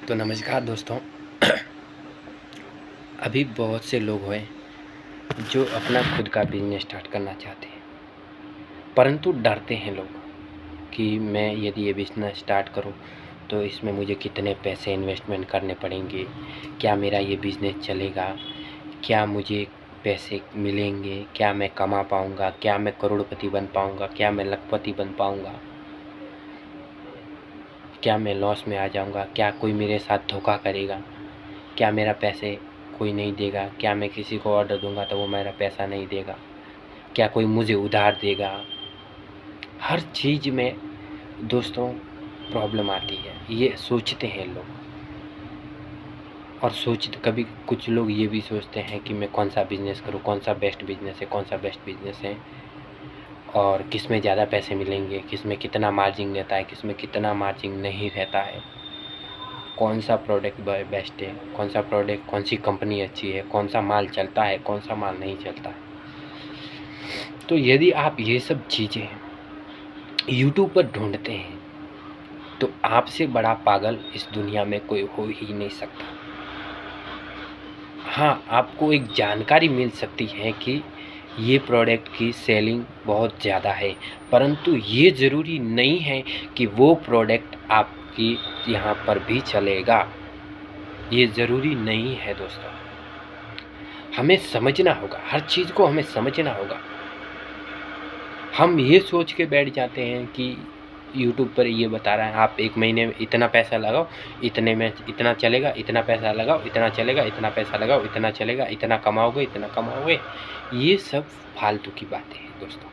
तो नमस्कार दोस्तों। अभी बहुत से लोग हैं जो अपना खुद का बिजनेस स्टार्ट करना चाहते हैं, परंतु डरते हैं लोग कि मैं यदि ये बिजनेस स्टार्ट करूं तो इसमें मुझे कितने पैसे इन्वेस्टमेंट करने पड़ेंगे, क्या मेरा ये बिजनेस चलेगा, क्या मुझे पैसे मिलेंगे, क्या मैं कमा पाऊंगा, क्या मैं करोड़पति बन पाऊंगा, क्या मैं लखपति बन पाऊंगा, क्या मैं लॉस में आ जाऊंगा, क्या कोई मेरे साथ धोखा करेगा, क्या मेरा पैसे कोई नहीं देगा, क्या मैं किसी को ऑर्डर दूंगा तो वो मेरा पैसा नहीं देगा, क्या कोई मुझे उधार देगा। हर चीज़ में दोस्तों प्रॉब्लम आती है, ये सोचते हैं लोग। और कभी कुछ लोग ये भी सोचते हैं कि मैं कौन सा बिज़नेस करूं, कौन सा बेस्ट बिज़नेस है, कौन सा बेस्ट बिज़नेस है, और किस में ज़्यादा पैसे मिलेंगे, किस में कितना मार्जिन रहता है, किस में कितना मार्जिन नहीं रहता है, कौन सा प्रोडक्ट बेस्ट है, कौन सा प्रोडक्ट, कौन सी कंपनी अच्छी है, कौन सा माल चलता है, कौन सा माल नहीं चलता है। तो यदि आप ये सब चीज़ें यूट्यूब पर ढूंढते हैं तो आपसे बड़ा पागल इस दुनिया में कोई हो ही नहीं सकता। हाँ, आपको एक जानकारी मिल सकती है कि ये प्रोडक्ट की सेलिंग बहुत ज़्यादा है, परंतु ये ज़रूरी नहीं है कि वो प्रोडक्ट आपकी यहाँ पर भी चलेगा। ये ज़रूरी नहीं है दोस्तों। हमें समझना होगा, हर चीज़ को हमें समझना होगा। हम ये सोच के बैठ जाते हैं कि यूट्यूब पर ये बता रहा है आप 1 महीने में इतना पैसा लगाओ, इतने में इतना चलेगा, इतना पैसा लगाओ, इतना चलेगा, इतना पैसा लगाओ, इतना चलेगा, इतना कमाओगे, इतना कमाओगे। ये सब फालतू की बातें हैं दोस्तों।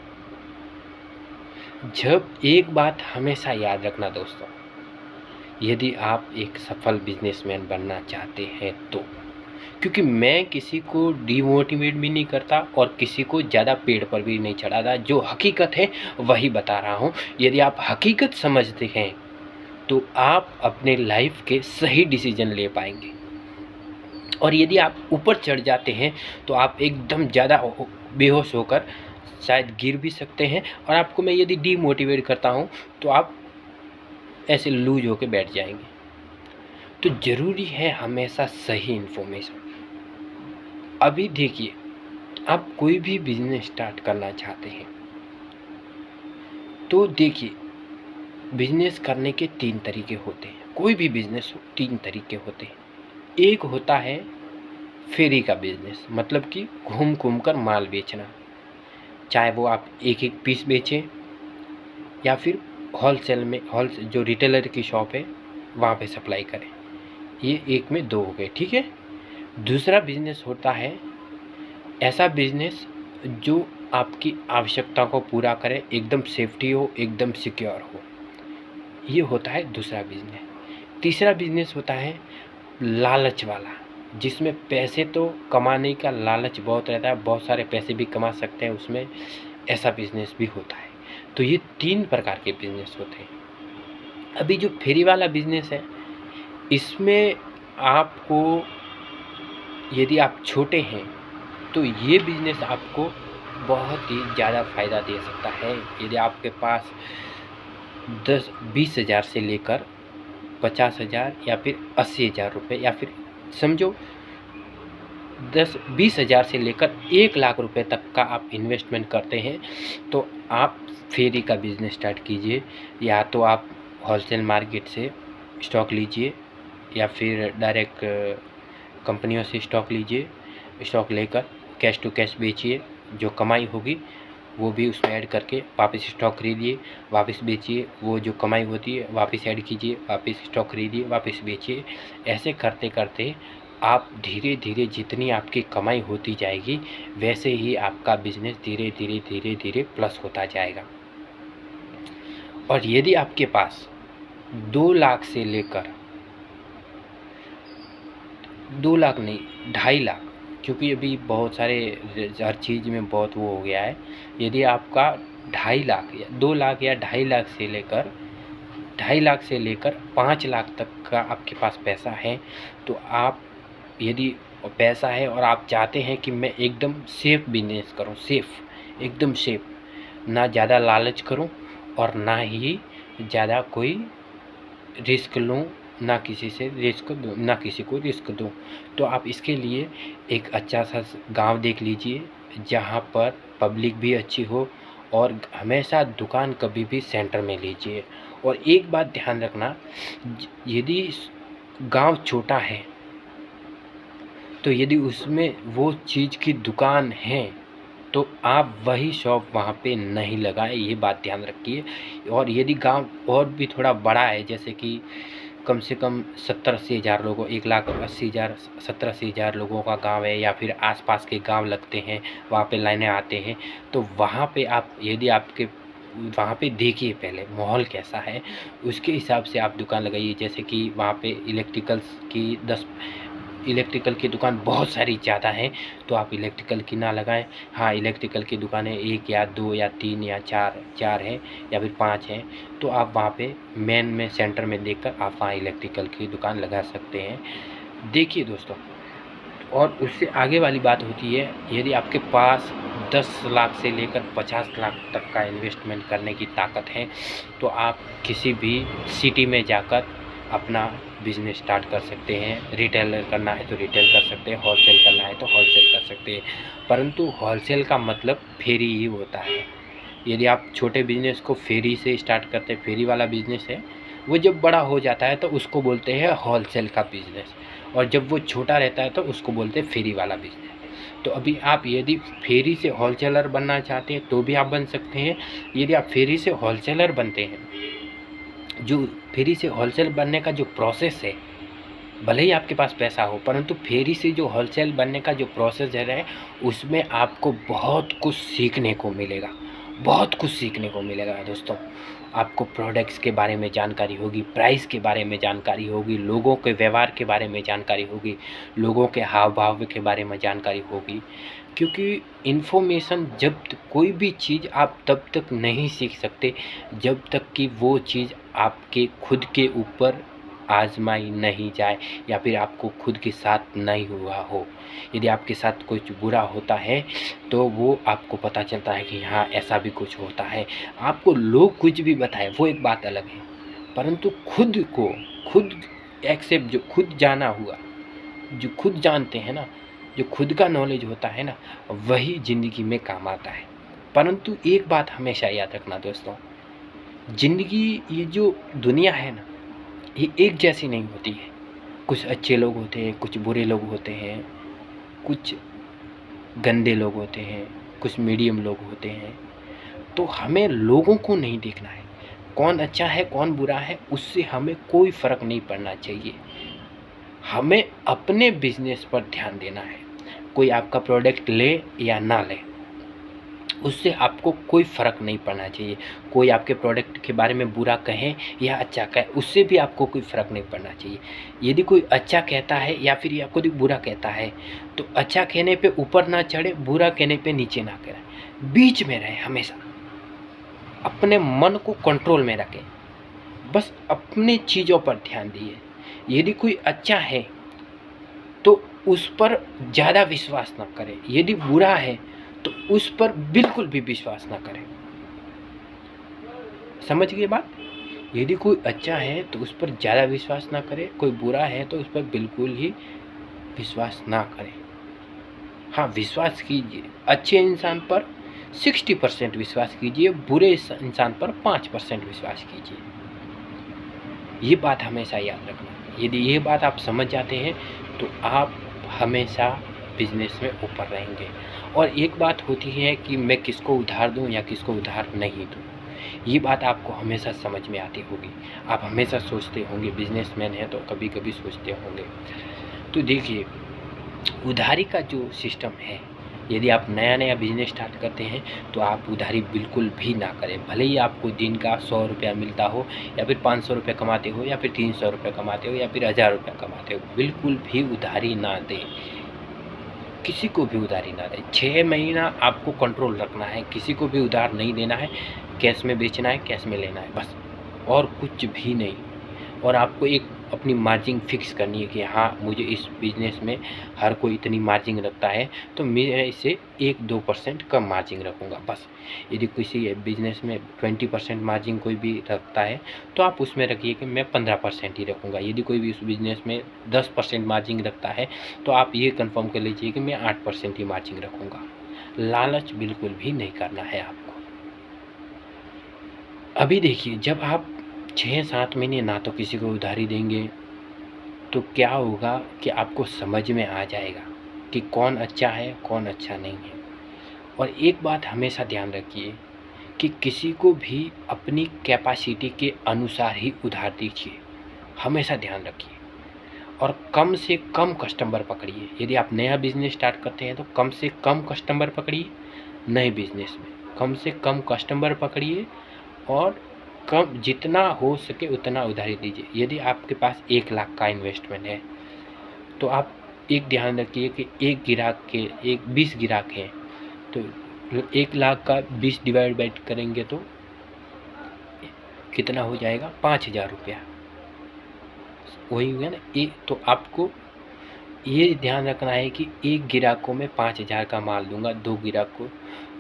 जब एक बात हमेशा याद रखना दोस्तों, यदि आप एक सफल बिजनेसमैन बनना चाहते हैं तो, क्योंकि मैं किसी को डिमोटिवेट भी नहीं करता और किसी को ज़्यादा पेड़ पर भी नहीं चढ़ाता। जो हकीकत है वही बता रहा हूँ। यदि आप हकीकत समझते हैं तो आप अपने लाइफ के सही डिसीजन ले पाएंगे, और यदि आप ऊपर चढ़ जाते हैं तो आप एकदम ज़्यादा बेहोश होकर शायद गिर भी सकते हैं, और आपको मैं यदि डीमोटिवेट करता हूँ तो आप ऐसे लूज होकर बैठ जाएंगे। तो ज़रूरी है हमेशा सही इन्फॉर्मेशन। अभी देखिए, आप कोई भी बिजनेस स्टार्ट करना चाहते हैं तो देखिए, बिजनेस करने के 3 तरीके होते हैं। कोई भी बिजनेस हो 3 तरीके होते हैं। एक होता है फेरी का बिजनेस, मतलब कि घूम घूम कर माल बेचना, चाहे वो आप एक एक पीस बेचें या फिर होलसेल में जो रिटेलर की शॉप है वहाँ पे सप्लाई करें। ये एक में 2 हो गए, ठीक है। दूसरा बिजनेस होता है ऐसा बिजनेस जो आपकी आवश्यकता को पूरा करे, एकदम सेफ्टी हो, एकदम सिक्योर हो। ये होता है दूसरा बिजनेस। तीसरा बिजनेस होता है लालच वाला, जिसमें पैसे तो कमाने का लालच बहुत रहता है, बहुत सारे पैसे भी कमा सकते हैं उसमें, ऐसा बिजनेस भी होता है। तो ये 3 प्रकार के बिजनेस होते हैं। अभी जो फेरी वाला बिजनेस है, इसमें आपको, यदि आप छोटे हैं तो ये बिजनेस आपको बहुत ही ज़्यादा फ़ायदा दे सकता है। यदि आपके पास 10-20 हज़ार से लेकर 50,000 या फिर 80,000 रुपये, या फिर समझो 10-20 हज़ार से लेकर 1 लाख रुपए तक का आप इन्वेस्टमेंट करते हैं, तो आप फेरी का बिज़नेस स्टार्ट कीजिए। या तो आप होलसेल मार्केट से स्टॉक लीजिए या फिर डायरेक्ट कंपनियों से स्टॉक लीजिए। स्टॉक लेकर कैश टू कैश बेचिए, जो कमाई होगी वो भी उसमें ऐड करके वापस स्टॉक खरीदिए, वापस बेचिए, वो जो कमाई होती है वापस ऐड कीजिए, वापस स्टॉक खरीदिए, वापस बेचिए। ऐसे करते करते आप धीरे धीरे जितनी आपकी कमाई होती जाएगी, वैसे ही आपका बिजनेस धीरे धीरे धीरे धीरे प्लस होता जाएगा। और यदि आपके पास 2 लाख से लेकर 2 लाख नहीं, 2.5 लाख, क्योंकि अभी बहुत सारे हर चीज़ में बहुत वो हो गया है। यदि आपका 2.5 लाख या 2 लाख या 2.5 लाख से लेकर 5 लाख तक का आपके पास पैसा है, तो आप, यदि पैसा है और आप चाहते हैं कि मैं एकदम सेफ बिजनेस करूं, सेफ, एकदम सेफ, ना ज़्यादा लालच करूं और ना ही ज़्यादा कोई रिस्क लूं ना किसी से रिस्क दो, ना किसी को रिस्क दो। तो आप इसके लिए एक अच्छा सा गांव देख लीजिए जहां पर पब्लिक भी अच्छी हो, और हमेशा दुकान कभी भी सेंटर में लीजिए। और एक बात ध्यान रखना, यदि गांव छोटा है तो यदि उसमें वो चीज़ की दुकान है तो आप वही शॉप वहाँ पे नहीं लगाएं, ये बात ध्यान रखिए। और यदि गांव और भी थोड़ा बड़ा है, जैसे कि कम से कम 70-80 हज़ार लोगों, 1,80,000 70-80 हज़ार लोगों का गांव है, या फिर आसपास के गांव लगते हैं, वहाँ पे लाइनें आते हैं, तो वहाँ पे आप यदि आपके वहाँ पे देखिए पहले माहौल कैसा है, उसके हिसाब से आप दुकान लगाइए। जैसे कि वहाँ पे इलेक्ट्रिकल की दुकान बहुत सारी ज़्यादा हैं, तो आप इलेक्ट्रिकल की ना लगाएं। हाँ, इलेक्ट्रिकल की दुकानें 1 या 2 या 3 या 4 हैं, या फिर 5 हैं, तो आप वहाँ पे मेन में सेंटर में देखकर आप वहाँ इलेक्ट्रिकल की दुकान लगा सकते हैं। देखिए दोस्तों, और उससे आगे वाली बात होती है, यदि आपके पास 10 लाख से लेकर 50 लाख तक का इन्वेस्टमेंट करने की ताकत है, तो आप किसी भी सिटी में जाकर अपना बिजनेस स्टार्ट कर सकते हैं। रिटेलर करना है तो रिटेल कर सकते हैं, होलसेल करना है तो होलसेल कर सकते हैं, परंतु होलसेल का मतलब फेरी ही होता है। यदि आप छोटे बिजनेस को फेरी से स्टार्ट करते हैं, फेरी वाला बिजनेस है, वो जब बड़ा हो जाता है तो उसको बोलते हैं होलसेल का बिजनेस, और जब वो छोटा रहता है तो उसको बोलते हैं फेरी वाला बिजनेस। तो अभी आप यदि फेरी से होलसेलर बनना चाहते हैं तो भी आप बन सकते हैं। यदि आप फेरी से होलसेलर बनते हैं, जो फेरी से होलसेल बनने का जो प्रोसेस है, भले ही आपके पास पैसा हो, परंतु फेरी से जो होलसेल बनने का जो प्रोसेस है, उसमें आपको बहुत कुछ सीखने को मिलेगा, बहुत कुछ सीखने को मिलेगा दोस्तों। आपको प्रोडक्ट्स के बारे में जानकारी होगी, प्राइस के बारे में जानकारी होगी, लोगों के व्यवहार के बारे में जानकारी होगी, लोगों के हाव भाव के बारे में जानकारी होगी। क्योंकि इन्फॉर्मेशन, जब कोई भी चीज़ आप तब तक नहीं सीख सकते जब तक कि वो चीज़ आपके खुद के ऊपर आजमाई नहीं जाए, या फिर आपको खुद के साथ नहीं हुआ हो। यदि आपके साथ कुछ बुरा होता है तो वो आपको पता चलता है कि हाँ, ऐसा भी कुछ होता है। आपको लोग कुछ भी बताए वो एक बात अलग है, परंतु खुद एक्सेप्ट, जो खुद जाना हुआ, जो खुद जानते हैं ना, जो खुद का नॉलेज होता है ना, वही ज़िंदगी में काम आता है। परंतु एक बात हमेशा याद रखना दोस्तों, ज़िंदगी, ये जो दुनिया है ना, ये एक जैसी नहीं होती है। कुछ अच्छे लोग होते हैं, कुछ बुरे लोग होते हैं, कुछ गंदे लोग होते हैं, कुछ मीडियम लोग होते हैं। तो हमें लोगों को नहीं देखना है, कौन अच्छा है कौन बुरा है, उससे हमें कोई फ़र्क नहीं पड़ना चाहिए। हमें अपने बिजनेस पर ध्यान देना है। कोई आपका प्रोडक्ट ले या ना ले, उससे आपको कोई फ़र्क नहीं पड़ना चाहिए। कोई आपके प्रोडक्ट के बारे में बुरा कहे या अच्छा कहे, उससे भी आपको कोई फ़र्क नहीं पड़ना चाहिए। यदि कोई अच्छा कहता है या फिर या कोई बुरा कहता है, तो अच्छा कहने पे ऊपर ना चढ़े, बुरा कहने पे नीचे ना गिरे, बीच में रहे हमेशा। अपने मन को कंट्रोल में रखें, बस अपनी चीज़ों पर ध्यान दिए। यदि कोई अच्छा है तो उस पर ज़्यादा विश्वास ना करें, यदि बुरा है तो उस पर बिल्कुल भी विश्वास ना करें। समझ गए बात? यदि कोई अच्छा है तो उस पर ज़्यादा विश्वास ना करें, कोई बुरा है तो उस पर बिल्कुल ही विश्वास ना करें। हाँ, विश्वास कीजिए, अच्छे इंसान पर 60% विश्वास कीजिए, बुरे इंसान पर 5% विश्वास कीजिए। ये बात हमेशा याद रखना। यदि ये बात आप समझ जाते हैं तो आप हमेशा बिजनेस में ऊपर रहेंगे। और एक बात होती है कि मैं किसको उधार दूं या किसको उधार नहीं दूं, ये बात आपको हमेशा समझ में आती होगी। आप हमेशा सोचते होंगे, बिजनेसमैन हैं तो कभी कभी सोचते होंगे। तो देखिए, उधारी का जो सिस्टम है, यदि आप नया नया बिजनेस स्टार्ट करते हैं तो आप उधारी बिल्कुल भी ना करें। भले ही आपको दिन का 100 रुपया मिलता हो, या फिर 500 रुपये कमाते हो, या फिर 300 रुपये कमाते हो, या फिर 1000 रुपया कमाते हो, बिल्कुल भी उधारी ना दें, किसी को भी उधारी ना दें। 6 महीना आपको कंट्रोल रखना है, किसी को भी उधार नहीं देना है। कैश में बेचना है, कैश में लेना है, बस, और कुछ भी नहीं। और आपको एक अपनी मार्जिन फिक्स करनी है कि हाँ, मुझे इस बिज़नेस में हर कोई इतनी मार्जिन रखता है तो मैं इसे 1-2% कम मार्जिन रखूँगा बस। यदि किसी बिज़नेस में 20% मार्जिन कोई भी रखता है तो आप उसमें रखिए कि मैं 15% ही रखूँगा। यदि कोई भी उस बिज़नेस में 10% मार्जिन रखता है तो आप ये कन्फर्म कर लीजिए कि मैं 8% ही मार्जिन रखूँगा। लालच बिल्कुल भी नहीं करना है आपको। अभी देखिए, जब आप 6-7 महीने ना तो किसी को उधारी देंगे तो क्या होगा कि आपको समझ में आ जाएगा कि कौन अच्छा है, कौन अच्छा नहीं है। और एक बात हमेशा ध्यान रखिए कि किसी को भी अपनी कैपेसिटी के अनुसार ही उधार दीजिए, हमेशा ध्यान रखिए। और कम से कम कस्टमर पकड़िए। यदि आप नया बिज़नेस स्टार्ट करते हैं तो कम से कम कस्टमर पकड़िए नए बिज़नेस में, कम से कम कस्टमर पकड़िए और कम जितना हो सके उतना उधारी दीजिए। यदि आपके पास 1 लाख का इन्वेस्टमेंट है तो आप एक ध्यान रखिए कि एक ग्राहक के 20 ग्राहक हैं तो 1 लाख का 20 डिवाइड बाय करेंगे तो कितना हो जाएगा? 5,000 रुपया। वही हुआ ना। तो आपको ये ध्यान रखना है कि एक ग्राहक को मैं 5,000 का माल दूंगा, 2 ग्राहक को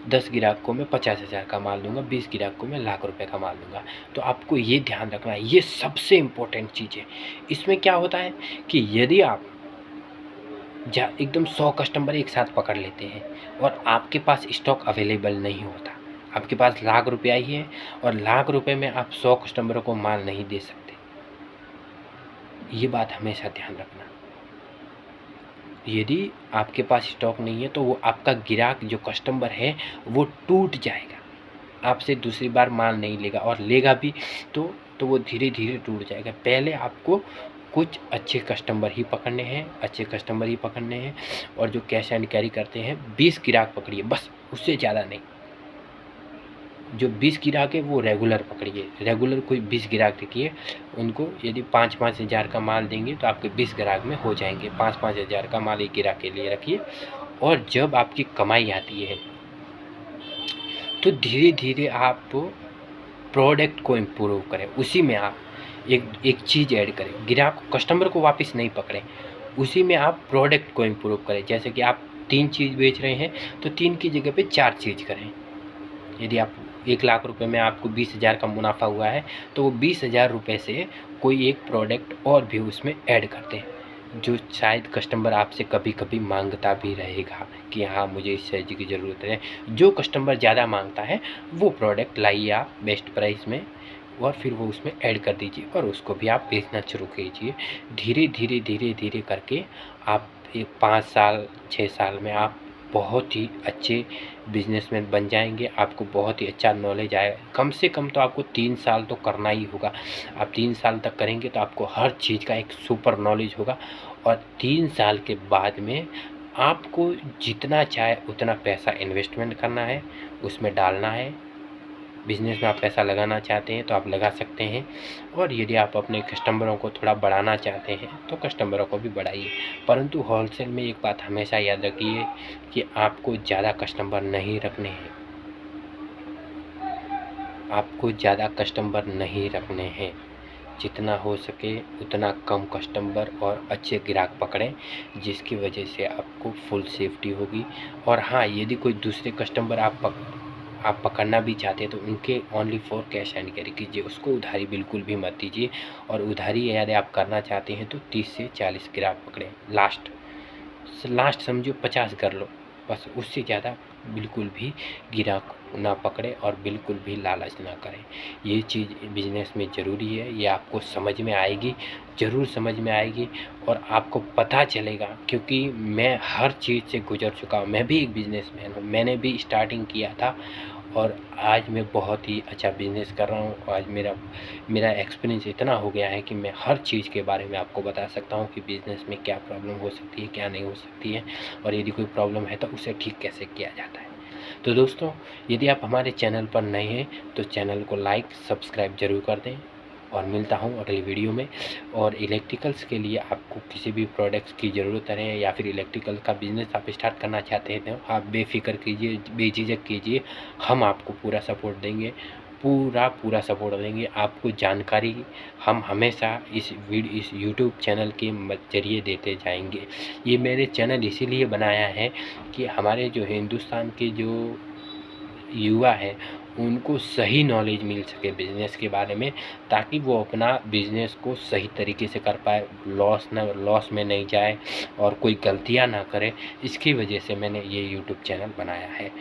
10 ग्राहक को मैं 50,000 का माल दूंगा, 20 ग्राहक को मैं लाख रुपए का माल दूंगा। तो आपको ये ध्यान रखना है, ये सबसे इम्पोर्टेंट चीज़ है। इसमें क्या होता है कि यदि आप एकदम 100 कस्टमर एक साथ पकड़ लेते हैं और आपके पास स्टॉक अवेलेबल नहीं होता, आपके पास लाख रुपया ही है और लाख रुपए में आप 100 कस्टमरों को माल नहीं दे सकते। ये बात हमेशा ध्यान रखना। यदि आपके पास स्टॉक नहीं है तो वो आपका ग्राहक जो कस्टमर है वो टूट जाएगा, आपसे दूसरी बार माल नहीं लेगा और लेगा भी तो वो धीरे धीरे टूट जाएगा। पहले आपको कुछ अच्छे कस्टमर ही पकड़ने हैं, अच्छे कस्टमर ही पकड़ने हैं और जो कैश एंड कैरी करते हैं 20 ग्राहक पकड़िए बस, उससे ज़्यादा नहीं। जो 20 ग्राहक है वो रेगुलर पकड़िए, रेगुलर कोई 20 ग्राहक रखिए। उनको यदि 5-5 हज़ार का माल देंगे तो आपके 20 ग्राहक में हो जाएंगे। 5-5 हज़ार का माल एक ग्राहक के लिए रखिए और जब आपकी कमाई आती है तो धीरे धीरे आप प्रोडक्ट को इम्प्रूव करें। उसी में आप एक चीज़ ऐड करें, ग्राहक कस्टमर को वापस नहीं पकड़ें, उसी में आप प्रोडक्ट को इम्प्रूव करें। जैसे कि आप 3 चीज़ बेच रहे हैं तो 3 की जगह पे 4 चीज़ करें। यदि आप 1 लाख रुपए में आपको 20,000 का मुनाफा हुआ है तो वो 20,000 रुपये से कोई एक प्रोडक्ट और भी उसमें ऐड करते हैं जो शायद कस्टमर आपसे कभी कभी मांगता भी रहेगा कि हाँ, मुझे इस चीज़ की ज़रूरत है। जो कस्टमर ज़्यादा मांगता है वो प्रोडक्ट लाइए आप बेस्ट प्राइस में और फिर वो उसमें ऐड कर दीजिए और उसको भी आप बेचना शुरू कीजिए। धीरे धीरे धीरे धीरे करके आप 5 साल 6 साल में आप बहुत ही अच्छे बिजनेसमैन बन जाएंगे। आपको बहुत ही अच्छा नॉलेज आएगा। कम से कम तो आपको 3 साल तो करना ही होगा। आप 3 साल तक करेंगे तो आपको हर चीज़ का एक सुपर नॉलेज होगा और 3 साल के बाद में आपको जितना चाहे उतना पैसा इन्वेस्टमेंट करना है, उसमें डालना है। बिज़नेस में आप पैसा लगाना चाहते हैं तो आप लगा सकते हैं और यदि आप अपने कस्टमरों को थोड़ा बढ़ाना चाहते हैं तो कस्टमरों को भी बढ़ाइए। परंतु होलसेल में एक बात हमेशा याद रखिए कि आपको ज़्यादा कस्टमर नहीं रखने हैं, आपको ज़्यादा कस्टमर नहीं रखने हैं। जितना हो सके उतना कम कस्टमर और अच्छे ग्राहक पकड़ें, जिसकी वजह से आपको फुल सेफ्टी होगी। और हाँ, यदि कोई दूसरे कस्टमर आप पकड़ना भी चाहते हैं तो उनके only for cash and carry कीजिए, उसको उधारी बिल्कुल भी मत दीजिए। और उधारी यदि आप करना चाहते हैं तो 30 से 40 ग्राहक पकड़ें, लास्ट समझो 50 कर लो बस, उससे ज़्यादा बिल्कुल भी ग्राहक ना पकड़े और बिल्कुल भी लालच ना करें। ये चीज़ बिजनेस में ज़रूरी है, ये आपको समझ में आएगी, ज़रूर समझ में आएगी और आपको पता चलेगा। क्योंकि मैं हर चीज़ से गुजर चुका हूँ, मैं भी एक बिजनेसमैन हूँ, मैंने भी स्टार्टिंग किया था और आज मैं बहुत ही अच्छा बिजनेस कर रहा हूँ। आज मेरा एक्सपीरियंस इतना हो गया है कि मैं हर चीज़ के बारे में आपको बता सकता हूँ कि बिज़नेस में क्या प्रॉब्लम हो सकती है, क्या नहीं हो सकती है और यदि कोई प्रॉब्लम है तो उसे ठीक कैसे किया जाता है। तो दोस्तों, यदि आप हमारे चैनल पर नए हैं तो चैनल को लाइक सब्सक्राइब ज़रूर कर दें और मिलता हूँ अगली वीडियो में। और इलेक्ट्रिकल्स के लिए आपको किसी भी प्रोडक्ट्स की ज़रूरत है या फिर इलेक्ट्रिकल का बिज़नेस आप स्टार्ट करना चाहते हैं तो आप बेफिक्र कीजिए, बेझिझक कीजिए, हम आपको पूरा सपोर्ट देंगे। पूरा सपोर्ट देंगे। आपको जानकारी हम हमेशा इस यूट्यूब चैनल के ज़रिए देते जाएंगे। ये मैंने चैनल इसीलिए बनाया है कि हमारे जो हिंदुस्तान के जो युवा है उनको सही नॉलेज मिल सके बिज़नेस के बारे में, ताकि वो अपना बिज़नेस को सही तरीके से कर पाए, लॉस में नहीं जाए और कोई गलतियां ना करे। इसकी वजह से मैंने ये यूट्यूब चैनल बनाया है।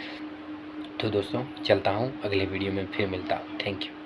तो दोस्तों चलता हूँ, अगले वीडियो में फिर मिलता हूँ। Thank you.